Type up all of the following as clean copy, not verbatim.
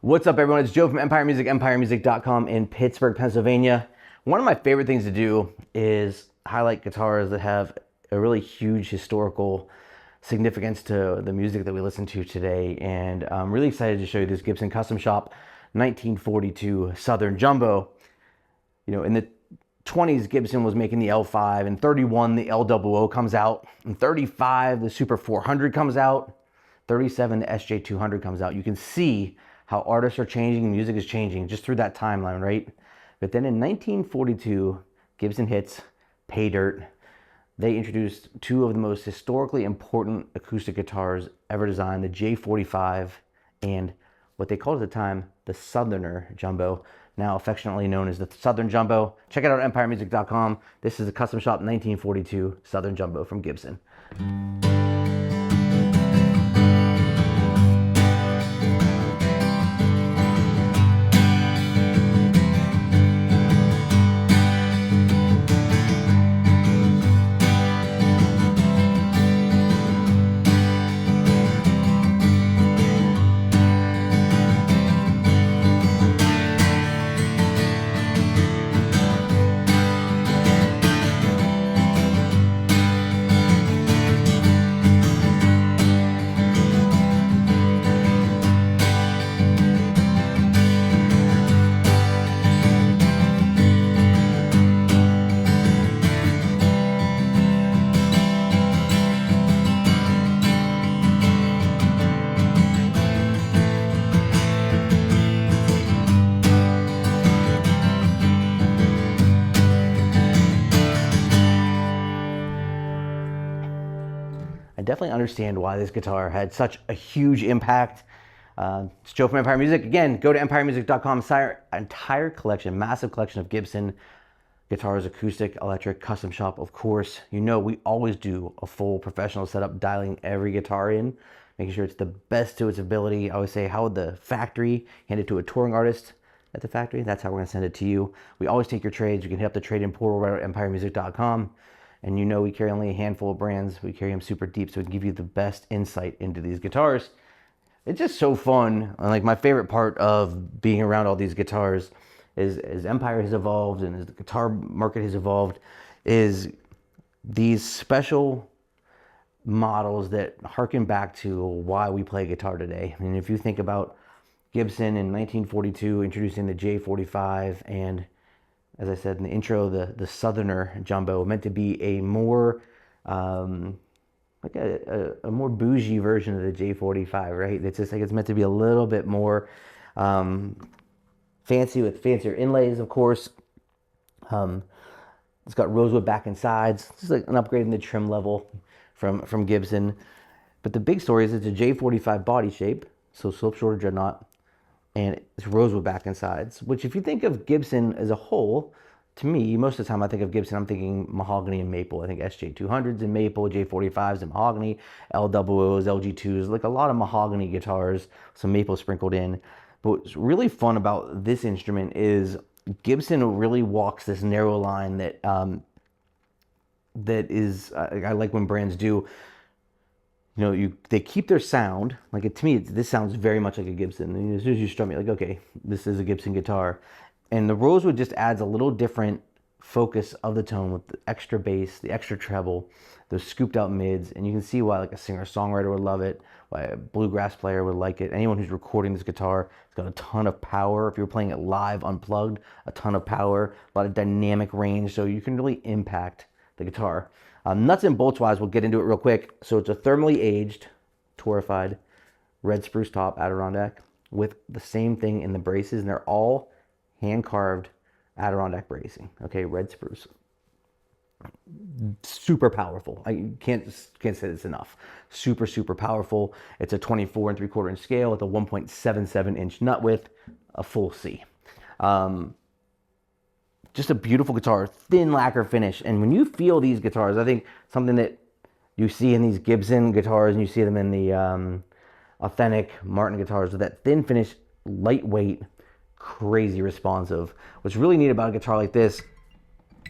What's up, everyone? It's Joe from Empire Music, empiremusic.com in Pittsburgh, Pennsylvania. One of my favorite things to do is highlight guitars that have a really huge historical significance to the music that we listen to today. And I'm really excited to show you this Gibson Custom Shop 1942 Southern Jumbo. You know, in the 20s, Gibson was making the L5. In 31, the LOO comes out. In 35, the Super 400 comes out. 37, the SJ200 comes out. You can see how artists are changing, music is changing just through that timeline, right? But then in 1942, Gibson hits Pay Dirt. They introduced two of the most historically important acoustic guitars ever designed, the J45 and what they called at the time, the Southerner Jumbo, now affectionately known as the Southern Jumbo. Check it out at empiremusic.com. This is a Custom Shop 1942 Southern Jumbo from Gibson. I definitely understand why this guitar had such a huge impact. It's Joe from Empire Music. Again, go to empiremusic.com. Entire collection, massive collection of Gibson guitars, acoustic, electric, custom shop, of course. You know, we always do a full professional setup, dialing every guitar in, making sure it's the best to its ability. I always say, how would the factory hand it to a touring artist at the factory? That's how we're gonna send it to you. We always take your trades. You can hit up the trade-in portal right at empiremusic.com. And you know we carry only a handful of brands. We carry them super deep so we can give you the best insight into these guitars. It's just so fun. Like, my favorite part of being around all these guitars is, as Empire has evolved and as the guitar market has evolved, is these special models that harken back to why we play guitar today. I mean, if you think about Gibson in 1942 introducing the J45 and, as I said in the intro, the Southerner Jumbo, meant to be a more like a more bougie version of the J45, right? It's just like it's meant to be a little bit more fancy, with fancier inlays, of course. It's got rosewood back and sides. It's like an upgrade in the trim level from Gibson. But the big story is it's a J45 body shape, so slope shoulder dreadnought, and it's rosewood back and sides, which, if you think of Gibson as a whole, to me, most of the time I think of Gibson, I'm thinking mahogany and maple. I think SJ200s in maple, J45s in mahogany, LOOs, LG2s, like a lot of mahogany guitars, some maple sprinkled in. But what's really fun about this instrument is Gibson really walks this narrow line that that is, I like when brands do. You know, they keep their sound. Like, to me, this sounds very much like a Gibson. And as soon as you strum it, like, okay, this is a Gibson guitar. And the Rosewood just adds a little different focus of the tone with the extra bass, the extra treble, those scooped out mids. And you can see why, like, a singer-songwriter would love it, why a bluegrass player would like it. Anyone who's recording this guitar, it's got a ton of power. If you're playing it live, unplugged, a ton of power, a lot of dynamic range, so you can really impact the guitar. Nuts and bolts wise, we'll get into it real quick. So it's a thermally aged, torrefied, red spruce top Adirondack with the same thing in the braces, and they're all hand carved Adirondack bracing. Okay, red spruce. Super powerful. I can't say this enough. Super, super powerful. It's a 24 3/4 inch scale with a 1.77 inch nut width, a full C. Just a beautiful guitar, thin lacquer finish. And when you feel these guitars, I think something that you see in these Gibson guitars and you see them in the authentic Martin guitars, with that thin finish, lightweight, crazy responsive. What's really neat about a guitar like this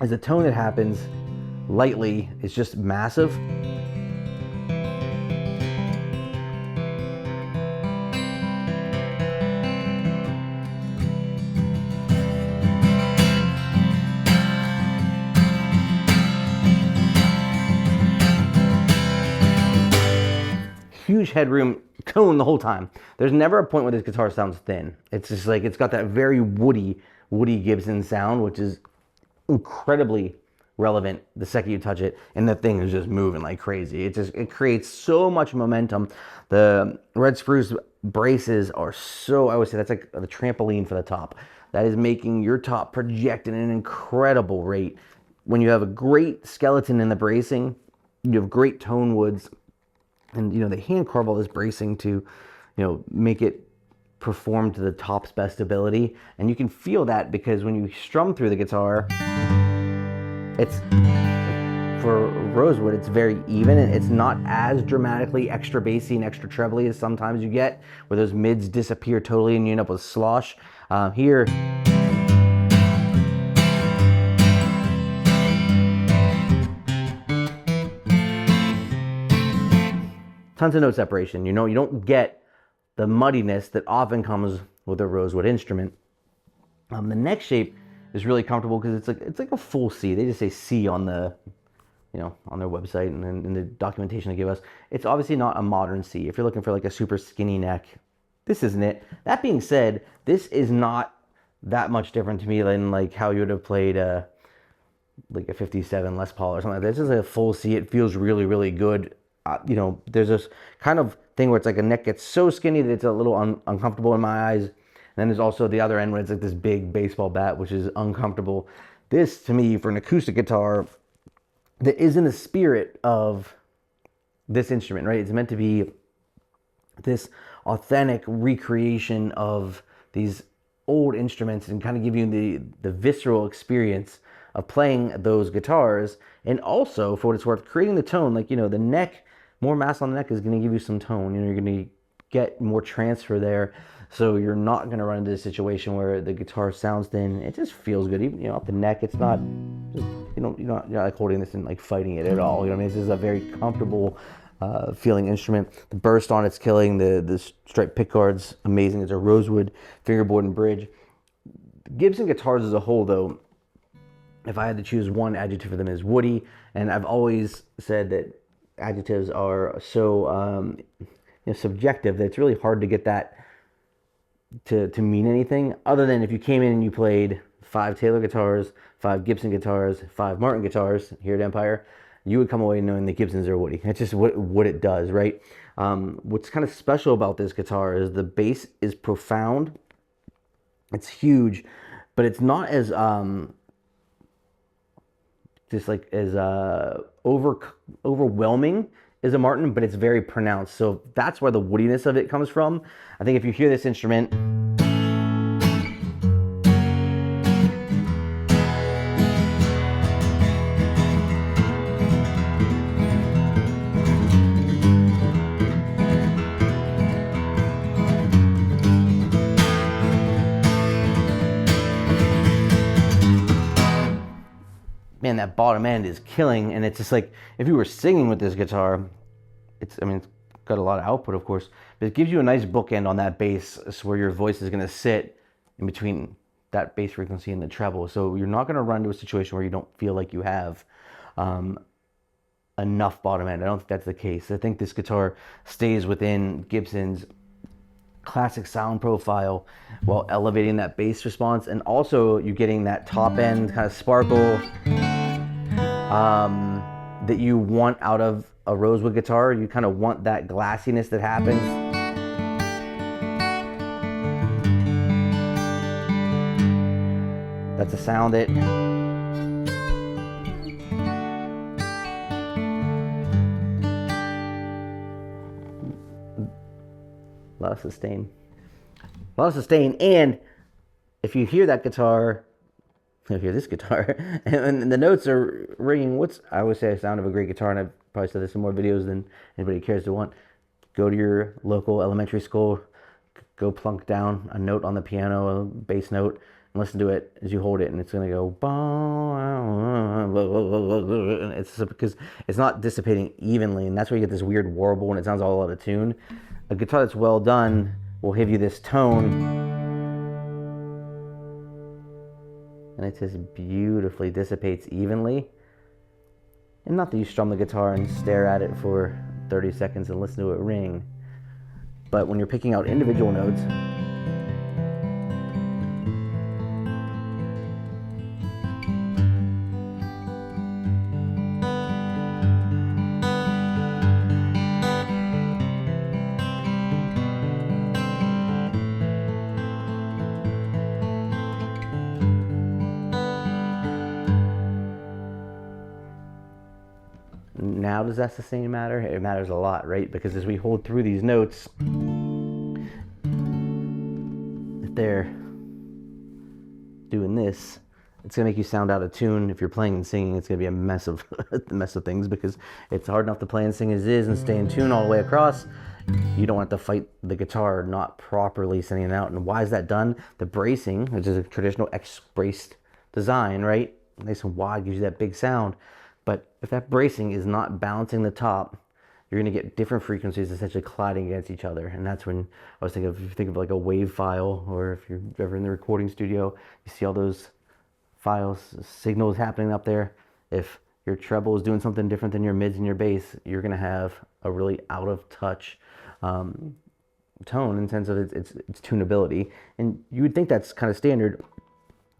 is the tone that happens lightly is just massive. huge headroom tone the whole time. There's never a point where this guitar sounds thin. It's just like, it's got that very woody Gibson sound, which is incredibly relevant the second you touch it, and the thing is just moving like crazy. It creates so much momentum. The red spruce braces are so, I would say that's like the trampoline for the top. That is making your top project at an incredible rate. When you have a great skeleton in the bracing, you have great tone woods, and you know, they hand carve all this bracing to, you know, make it perform to the top's best ability. And you can feel that because when you strum through the guitar, it's, for Rosewood, it's very even, and it's not as dramatically extra bassy and extra trebly as sometimes you get, where those mids disappear totally and you end up with slosh. Here, tons of note separation. You know, you don't get the muddiness that often comes with a Rosewood instrument. The neck shape is really comfortable because it's like a full C. They just say C on the, you know, on their website and in the documentation they give us. It's obviously not a modern C. If you're looking for like a super skinny neck, this isn't it. That being said, this is not that much different to me than like how you would have played like a 57 Les Paul or something like that. This is a full C. It feels really, really good. You know, there's this kind of thing where it's like a neck gets so skinny that it's a little uncomfortable in my eyes. And then there's also the other end when it's like this big baseball bat, which is uncomfortable. This, to me, for an acoustic guitar that is in the spirit of this instrument, right? It's meant to be this authentic recreation of these old instruments and kind of give you the visceral experience of playing those guitars. And also, for what it's worth, creating the tone. Like, you know, the neck, more mass on the neck is going to give you some tone. You know, you're going to get more transfer there. So you're not going to run into a situation where the guitar sounds thin. It just feels good. Even, you know, up the neck, it's not, just, you're not like holding this and like fighting it at all. You know what I mean? This is a very comfortable feeling instrument. The burst on it's killing. The striped pickguard's amazing. It's a Rosewood fingerboard and bridge. Gibson guitars as a whole, though, if I had to choose one adjective for them, is woody. And I've always said that adjectives are so you know, subjective that it's really hard to get that to mean anything, other than if you came in and you played 5 Taylor guitars, 5 Gibson guitars, 5 Martin guitars here at Empire, you would come away knowing that Gibsons are woody. That's just what it does, right? What's kind of special about this guitar is the bass is profound. It's huge, but it's not as just like as overwhelming as a Martin, but it's very pronounced. So that's where the woodiness of it comes from. I think if you hear this instrument, man, that bottom end is killing. And it's just like, if you were singing with this guitar, it's got a lot of output, of course, but it gives you a nice bookend on that bass, where your voice is going to sit in between that bass frequency and the treble. So you're not going to run into a situation where you don't feel like you have enough bottom end. I don't think that's the case. I think this guitar stays within Gibson's classic sound profile while elevating that bass response, and also you're getting that top end kind of sparkle that you want out of a Rosewood guitar. You kind of want that glassiness that happens. That's a sound that a lot of sustain. And if you hear that guitar, you'll hear this guitar, and the notes are ringing. I always say a sound of a great guitar, and I've probably said this in more videos than anybody cares to want. Go to your local elementary school, go plunk down a note on the piano, a bass note, and listen to it as you hold it, and it's going to go, and it's because it's not dissipating evenly, and that's where you get this weird warble, and it sounds all out of tune. A guitar that's well done will give you this tone, and it just beautifully dissipates evenly. And not that you strum the guitar and stare at it for 30 seconds and listen to it ring. But when you're picking out individual notes, now does that sustain matter? It matters a lot, right? Because as we hold through these notes, if they're doing this, it's gonna make you sound out of tune. If you're playing and singing, it's gonna be a mess of things, because it's hard enough to play and sing as is and stay in tune all the way across. You don't want to fight the guitar not properly sending it out. And why is that done? The bracing, which is a traditional X-braced design, right? Nice and wide, gives you that big sound. But if that bracing is not balancing the top, you're going to get different frequencies essentially colliding against each other. And that's when I was thinking of, if you think of like a wave file, or if you're ever in the recording studio, you see all those files, signals happening up there. If your treble is doing something different than your mids and your bass, you're going to have a really out of touch tone in terms of its tunability. And you would think that's kind of standard.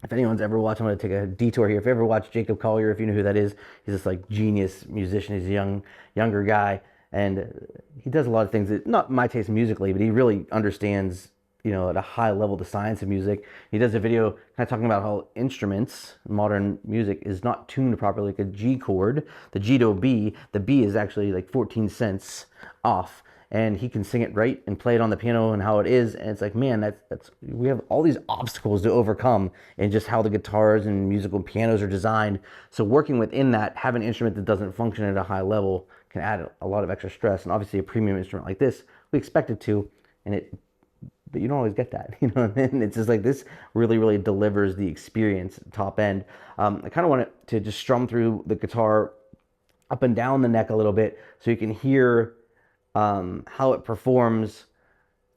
If anyone's ever watched, I'm going to take a detour here. If you ever watched Jacob Collier, if you know who that is, he's this like genius musician. He's a younger guy, and he does a lot of things that, not my taste musically, but he really understands, you know, at a high level, the science of music. He does a video kind of talking about how instruments, modern music, is not tuned properly. Like a G chord, the G to a B, the B is actually like 14 cents off. And he can sing it right and play it on the piano and how it is. And it's like, man, that's we have all these obstacles to overcome in just how the guitars and musical pianos are designed. So working within that, having an instrument that doesn't function at a high level can add a lot of extra stress. And obviously a premium instrument like this, we expect it to, but you don't always get that, you know. And it's just like, this really, really delivers the experience top end. I kind of want it to just strum through the guitar up and down the neck a little bit, so you can hear how it performs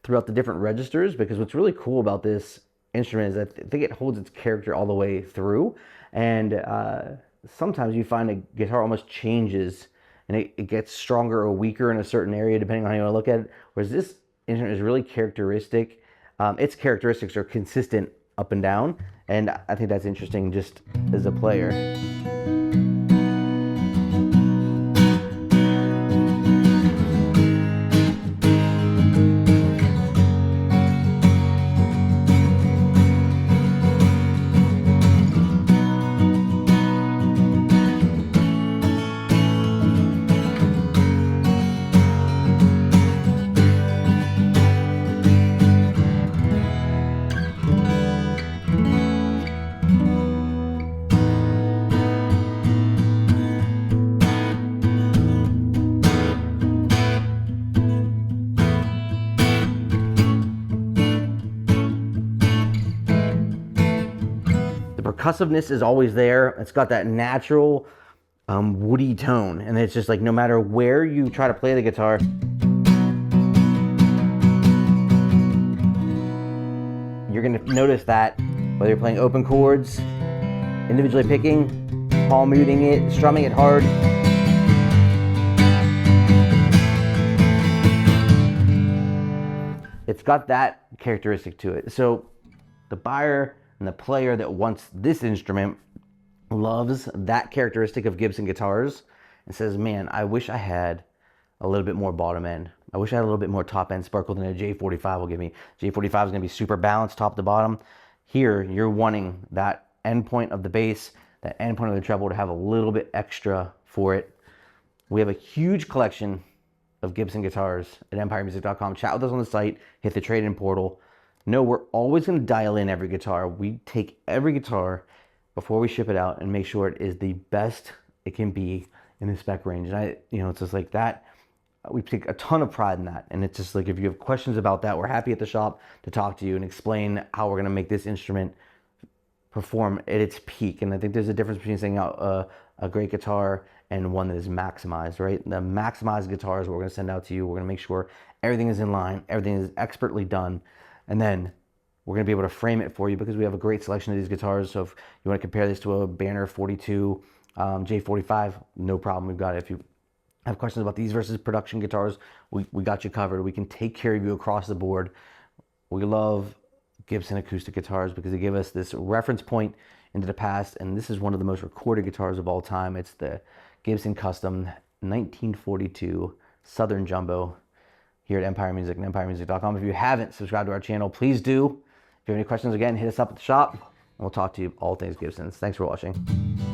throughout the different registers. Because what's really cool about this instrument is that I think it holds its character all the way through. And sometimes you find a guitar almost changes, and it gets stronger or weaker in a certain area depending on how you want to look at it. Whereas this instrument is really characteristic. Its characteristics are consistent up and down, and I think that's interesting just as a player. Percussiveness is always there. It's got that natural woody tone, and it's just like, no matter where you try to play the guitar, you're gonna notice that whether you're playing open chords, individually picking, palm muting it, strumming it hard, it's got that characteristic to it. So the buyer and the player that wants this instrument loves that characteristic of Gibson guitars and says, man, I wish I had a little bit more bottom end. I wish I had a little bit more top end sparkle than a J45 will give me. J45 is going to be super balanced top to bottom. Here, you're wanting that end point of the bass, that end point of the treble to have a little bit extra for it. We have a huge collection of Gibson guitars at empiremusic.com. Chat with us on the site, hit the trade-in portal. No, we're always going to dial in every guitar. We take every guitar before we ship it out and make sure it is the best it can be in the spec range. And it's just like that. We take a ton of pride in that. And it's just like, if you have questions about that, we're happy at the shop to talk to you and explain how we're going to make this instrument perform at its peak. And I think there's a difference between saying out a great guitar and one that is maximized, right? The maximized guitar is what we're going to send out to you. We're going to make sure everything is in line, everything is expertly done. And then we're going to be able to frame it for you, because we have a great selection of these guitars. So if you want to compare this to a Banner 42 J45, no problem. We've got it. If you Have questions about these versus production guitars, we got you covered. We can take care of you across the board. We love Gibson acoustic guitars because they give us this reference point into the past, and this is one of the most recorded guitars of all time. It's the Gibson Custom 1942 Southern Jumbo here at Empire Music and EmpireMusic.com. If you haven't subscribed to our channel, please do. If you have any questions, again, hit us up at the shop, and we'll talk to you all things Gibsons. Thanks for watching.